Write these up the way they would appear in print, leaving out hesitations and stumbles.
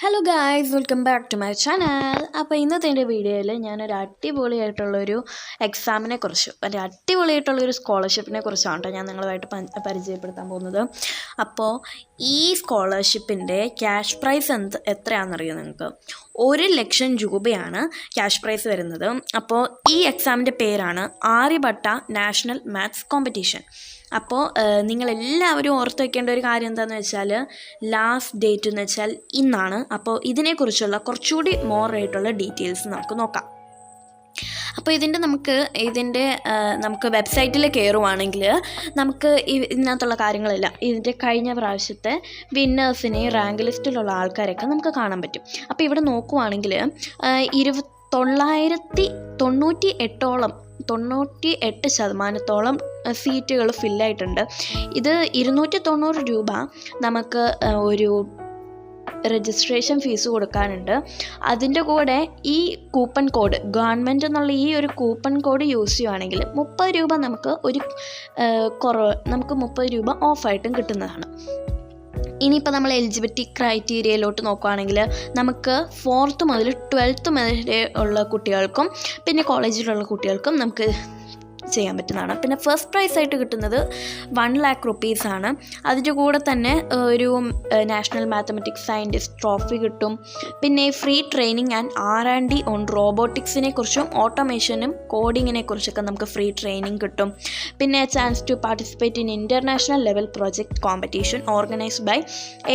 Hello guys, welcome back to my channel. അപ്പോൾ ഇന്നത്തെ എൻ്റെ വീഡിയോയിൽ ഞാനൊരു അടിപൊളിയായിട്ടുള്ളൊരു അടിപൊളിയായിട്ടുള്ളൊരു സ്കോളർഷിപ്പിനെ കുറിച്ചാണ് കേട്ടോ ഞാൻ നിങ്ങളുമായിട്ട് പരിചയപ്പെടുത്താൻ പോകുന്നത്. അപ്പോൾ ഈ സ്കോളർഷിപ്പിൻ്റെ ക്യാഷ് പ്രൈസ് എത്രയാണെന്നറിയോ നിങ്ങൾക്ക്? 1,00,000 രൂപയാണ് ക്യാഷ് പ്രൈസ് വരുന്നത്. അപ്പോൾ ഈ എക്സാമിൻ്റെ പേരാണ് ആര്യഭട്ട നാഷണൽ മാത്സ് കോമ്പറ്റീഷൻ. അപ്പോൾ നിങ്ങളെല്ലാവരും ഓർത്ത് വയ്ക്കേണ്ട ഒരു കാര്യം എന്താണെന്ന് വെച്ചാൽ ലാസ്റ്റ് ഡേറ്റ് എന്ന് വെച്ചാൽ ഇന്നാണ്. അപ്പോൾ ഇതിനെക്കുറിച്ചുള്ള കുറച്ചുകൂടി മോറായിട്ടുള്ള ഡീറ്റെയിൽസ് നമുക്ക് നോക്കാം. അപ്പോൾ നമുക്ക് വെബ്സൈറ്റിൽ കയറുവാണെങ്കിൽ നമുക്ക് ഇതിനകത്തുള്ള കാര്യങ്ങളെല്ലാം ഇതിൻ്റെ കഴിഞ്ഞ പ്രാവശ്യത്തെ വിന്നേഴ്സിനെ റാങ്ക് ലിസ്റ്റിലുള്ള ആൾക്കാരൊക്കെ നമുക്ക് കാണാൻ പറ്റും. അപ്പോൾ ഇവിടെ നോക്കുവാണെങ്കിൽ 98% സീറ്റുകൾ ഫില്ലായിട്ടുണ്ട്. ഇത് 290 രൂപ നമുക്ക് ഒരു രജിസ്ട്രേഷൻ ഫീസ് കൊടുക്കാനുണ്ട്. അതിൻ്റെ കൂടെ ഈ കൂപ്പൺ കോഡ് ഗവൺമെൻറ് എന്നുള്ള ഈ ഒരു കൂപ്പൺ കോഡ് യൂസ് ചെയ്യുകയാണെങ്കിൽ 30 രൂപ നമുക്ക് 30 രൂപ ഓഫായിട്ടും കിട്ടുന്നതാണ്. ഇനിയിപ്പോൾ നമ്മൾ എലിജിബിലിറ്റി ക്രൈറ്റീരിയയിലോട്ട് നോക്കുകയാണെങ്കിൽ നമുക്ക് 4th മുതൽ 12th വരെ ഉള്ള കുട്ടികൾക്കും പിന്നെ കോളേജിലുള്ള കുട്ടികൾക്കും നമുക്ക് ചെയ്യാൻ പറ്റുന്നതാണ്. പിന്നെ ഫസ്റ്റ് പ്രൈസ് ആയിട്ട് കിട്ടുന്നത് 1,00,000 റുപ്പീസാണ്. അതിൻ്റെ കൂടെ തന്നെ ഒരു നാഷണൽ മാത്തമാറ്റിക്സ് സയൻറ്റിസ്റ്റ് ട്രോഫി കിട്ടും. പിന്നെ free training and R&D on റോബോട്ടിക്സിനെ കുറിച്ചും ഓട്ടോമേഷനും കോഡിങ്ങിനെ കുറിച്ചൊക്കെ നമുക്ക് ഫ്രീ ട്രെയിനിങ് കിട്ടും. പിന്നെ chance to participate in international level project competition organised by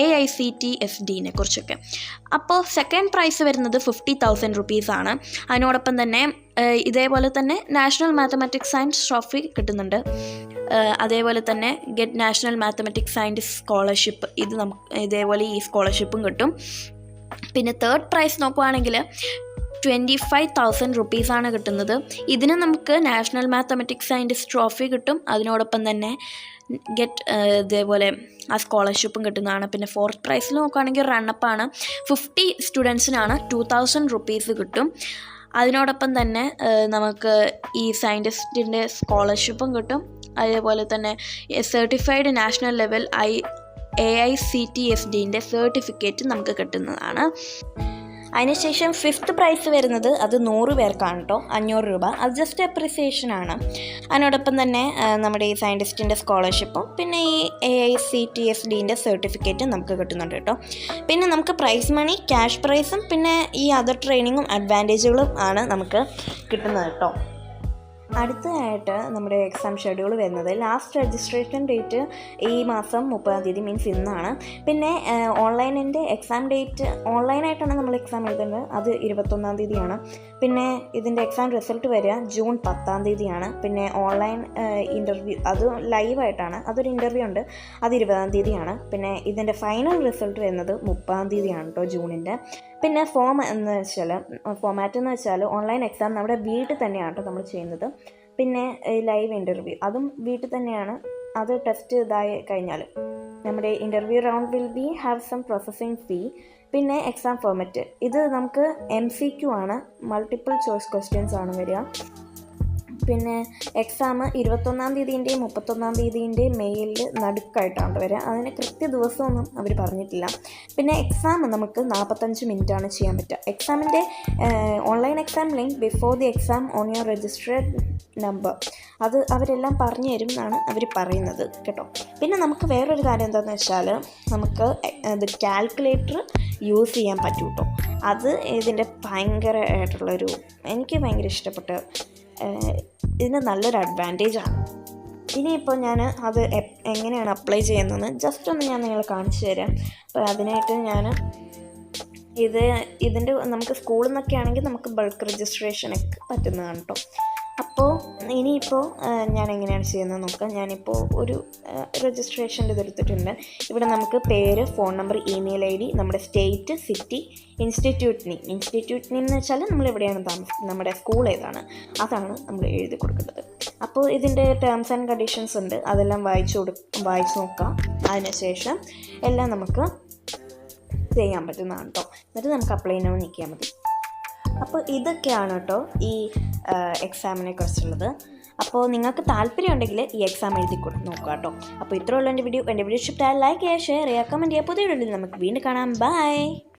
AICTSDനെ കുറിച്ചൊക്കെ. അപ്പോൾ സെക്കൻഡ് പ്രൈസ് വരുന്നത് 50,000 റുപ്പീസാണ്. അതിനോടൊപ്പം തന്നെ ഇതേപോലെ തന്നെ നാഷണൽ മാത്തമാറ്റിക്സ് സയൻസ് ട്രോഫി കിട്ടുന്നുണ്ട്. അതേപോലെ തന്നെ get national mathematics scientist scholarship ഇതേപോലെ ഈ സ്കോളർഷിപ്പും കിട്ടും. പിന്നെ തേർഡ് പ്രൈസ് നോക്കുകയാണെങ്കിൽ 25,000 റുപ്പീസാണ് കിട്ടുന്നത്. ഇതിന് നമുക്ക് നാഷണൽ മാത്തമാറ്റിക്സ് സയൻറ്റിസ്റ്റ് ട്രോഫി കിട്ടും. അതിനോടൊപ്പം തന്നെ ഇതേപോലെ ആ സ്കോളർഷിപ്പും കിട്ടുന്നതാണ്. പിന്നെ ഫോർത്ത് പ്രൈസിൽ നോക്കുകയാണെങ്കിൽ റണ്ണപ്പാണ്. 50 സ്റ്റുഡൻസിനാണ് 2,000 റുപ്പീസ് കിട്ടും. അതിനോടൊപ്പം തന്നെ നമുക്ക് ഈ സയൻറ്റിസ്റ്റിൻ്റെ സ്കോളർഷിപ്പും കിട്ടും. അതേപോലെ തന്നെ സർട്ടിഫൈഡ് നാഷണൽ ലെവൽ AICTSDൻ്റെ സർട്ടിഫിക്കറ്റ് നമുക്ക് കിട്ടുന്നതാണ്. അതിനുശേഷം 5th പ്രൈസ് വരുന്നത് അത് 100 പേർക്കാണ് കേട്ടോ, 500 രൂപ. അത് ജസ്റ്റ് അപ്രിസിയേഷനാണ്. അതിനോടൊപ്പം തന്നെ നമ്മുടെ ഈ സയൻറ്റിസ്റ്റിൻ്റെ സ്കോളർഷിപ്പും പിന്നെ ഈ AICTSDൻ്റെ സർട്ടിഫിക്കറ്റും നമുക്ക് കിട്ടുന്നുണ്ട് കേട്ടോ. പിന്നെ നമുക്ക് പ്രൈസ് മണി, ക്യാഷ് പ്രൈസും പിന്നെ ഈ അതർ ട്രെയിനിങ്ങും അഡ്വാൻറ്റേജുകളും ആണ് നമുക്ക് കിട്ടുന്നത് കേട്ടോ. അടുത്തതായിട്ട് നമ്മുടെ എക്സാം ഷെഡ്യൂൾ വരുന്നത് ലാസ്റ്റ് രജിസ്ട്രേഷൻ ഡേറ്റ് ഈ മാസം 30-ാം തീയതി മീൻസ് ഇന്നാണ്. പിന്നെ ഓൺലൈനിൻ്റെ എക്സാം ഡേറ്റ് ഓൺലൈനായിട്ടാണ് നമ്മൾ എക്സാം എഴുതുന്നത്, അത് 21-ാം തീയതിയാണ്. പിന്നെ ഇതിൻ്റെ എക്സാം റിസൾട്ട് വരിക ജൂൺ 10-ാം തീയതിയാണ്. പിന്നെ ഓൺലൈൻ ഇൻ്റർവ്യൂ അത് ലൈവായിട്ടാണ്, അതൊരു ഇൻ്റർവ്യൂ ഉണ്ട്, അത് 20-ാം തീയതിയാണ്. പിന്നെ ഇതിൻ്റെ ഫൈനൽ റിസൾട്ട് വരുന്നത് 30-ാം തീയതിയാണ് കേട്ടോ, ജൂണിൻ്റെ. പിന്നെ ഫോമാറ്റ് എന്ന് വെച്ചാൽ ഓൺലൈൻ എക്സാം നമ്മുടെ വീട്ടിൽ തന്നെയാണ് കേട്ടോ നമ്മൾ ചെയ്യുന്നത്. പിന്നെ ലൈവ് ഇൻ്റർവ്യൂ അതും വീട്ടിൽ തന്നെയാണ്. അത് ടെസ്റ്റ് ഇതായി കഴിഞ്ഞാൽ നമ്മുടെ interview round will be have some processing fee. പിന്നെ എക്സാം ഫോർമാറ്റ് ഇത് നമുക്ക് MCQ ആണ്, മൾട്ടിപ്പിൾ ചോയ്സ് ക്വസ്റ്റ്യൻസ് ആണ് വരിക. പിന്നെ എക്സാം 21-ാം തീയതിൻ്റെയും 31-ാം തീയതിൻ്റെയും മെയിലിൽ നടുക്കായിട്ടാണ് വരിക. അതിന് കൃത്യ ദിവസമൊന്നും അവർ പറഞ്ഞിട്ടില്ല. പിന്നെ എക്സാം നമുക്ക് 45 മിനിറ്റാണ് ചെയ്യാൻ പറ്റുക. എക്സാമിൻ്റെ online exam link before the exam on your registered number അത് അവരെല്ലാം പറഞ്ഞു തരും എന്നാണ് അവർ പറയുന്നത് കേട്ടോ. പിന്നെ നമുക്ക് വേറൊരു കാര്യം എന്താണെന്ന് വെച്ചാൽ നമുക്ക് ഇത് കാൽക്കുലേറ്റർ യൂസ് ചെയ്യാൻ പറ്റും കേട്ടോ. അത് ഇതിൻ്റെ ഭയങ്കരമായിട്ടുള്ളൊരു എനിക്ക് ഭയങ്കര ഇഷ്ടപ്പെട്ട ഇതിന് നല്ലൊരു അഡ്വാൻറ്റേജാണ്. ഇനിയിപ്പോൾ ഞാൻ അത് എങ്ങനെയാണ് അപ്ലൈ ചെയ്യുന്നതെന്ന് ജസ്റ്റ് ഒന്ന് ഞാൻ നിങ്ങളെ കാണിച്ചു തരാം. അപ്പോൾ അതിനായിട്ട് ഞാൻ ഇതിൻ്റെ നമുക്ക് സ്കൂളിൽ നിന്നൊക്കെ ആണെങ്കിൽ നമുക്ക് ബൾക്ക് രജിസ്ട്രേഷനൊക്കെ പറ്റുന്നതാണ് കേട്ടോ. അപ്പോൾ ഇനിയിപ്പോൾ ഞാൻ എങ്ങനെയാണ് ചെയ്യുന്നത് നോക്കാം. ഞാനിപ്പോൾ ഒരു രജിസ്ട്രേഷൻ്റെ ഇതെടുത്തിട്ടുണ്ട്. ഇവിടെ നമുക്ക് പേര്, ഫോൺ നമ്പർ, ഇമെയിൽ ID, നമ്മുടെ സ്റ്റേറ്റ്, സിറ്റി, ഇൻസ്റ്റിറ്റ്യൂട്ട് നെയിം എന്ന് വെച്ചാൽ നമ്മൾ എവിടെയാണ് താമസിക്കുന്നത്, നമ്മുടെ സ്കൂൾ ഏതാണ് അതാണ് നമ്മൾ എഴുതി കൊടുക്കേണ്ടത്. അപ്പോൾ ഇതിൻ്റെ ടേംസ് ആൻഡ് കണ്ടീഷൻസ് ഉണ്ട്, അതെല്ലാം വായിച്ച് നോക്കാം. അതിനുശേഷം എല്ലാം നമുക്ക് ചെയ്യാൻ പറ്റുന്നതാണ് കേട്ടോ. എന്നിട്ട് നമുക്ക് അപ്ലൈ ചെയ്യാൻ നിൽക്കിയാൽ മതി. അപ്പോൾ ഇതൊക്കെയാണ് കേട്ടോ ഈ എക്സാമിനെ കുറിച്ചുള്ളത്. അപ്പോൾ നിങ്ങൾക്ക് താല്പര്യം ഉണ്ടെങ്കിൽ ഈ എക്സാം എഴുതിക്കൂടെ നോക്കുക കേട്ടോ. അപ്പോൾ ഇത്രയുള്ള എൻ്റെ വീഡിയോ ഇഷ്ടപ്പെട്ടാൽ ലൈക്ക് ചെയ്യുക, ഷെയർ ചെയ്യുക, കമൻറ്റ് ചെയ്യുക. പുതിയ വീഡിയോയിൽ നമുക്ക് വീണ്ടും കാണാം. ബൈ.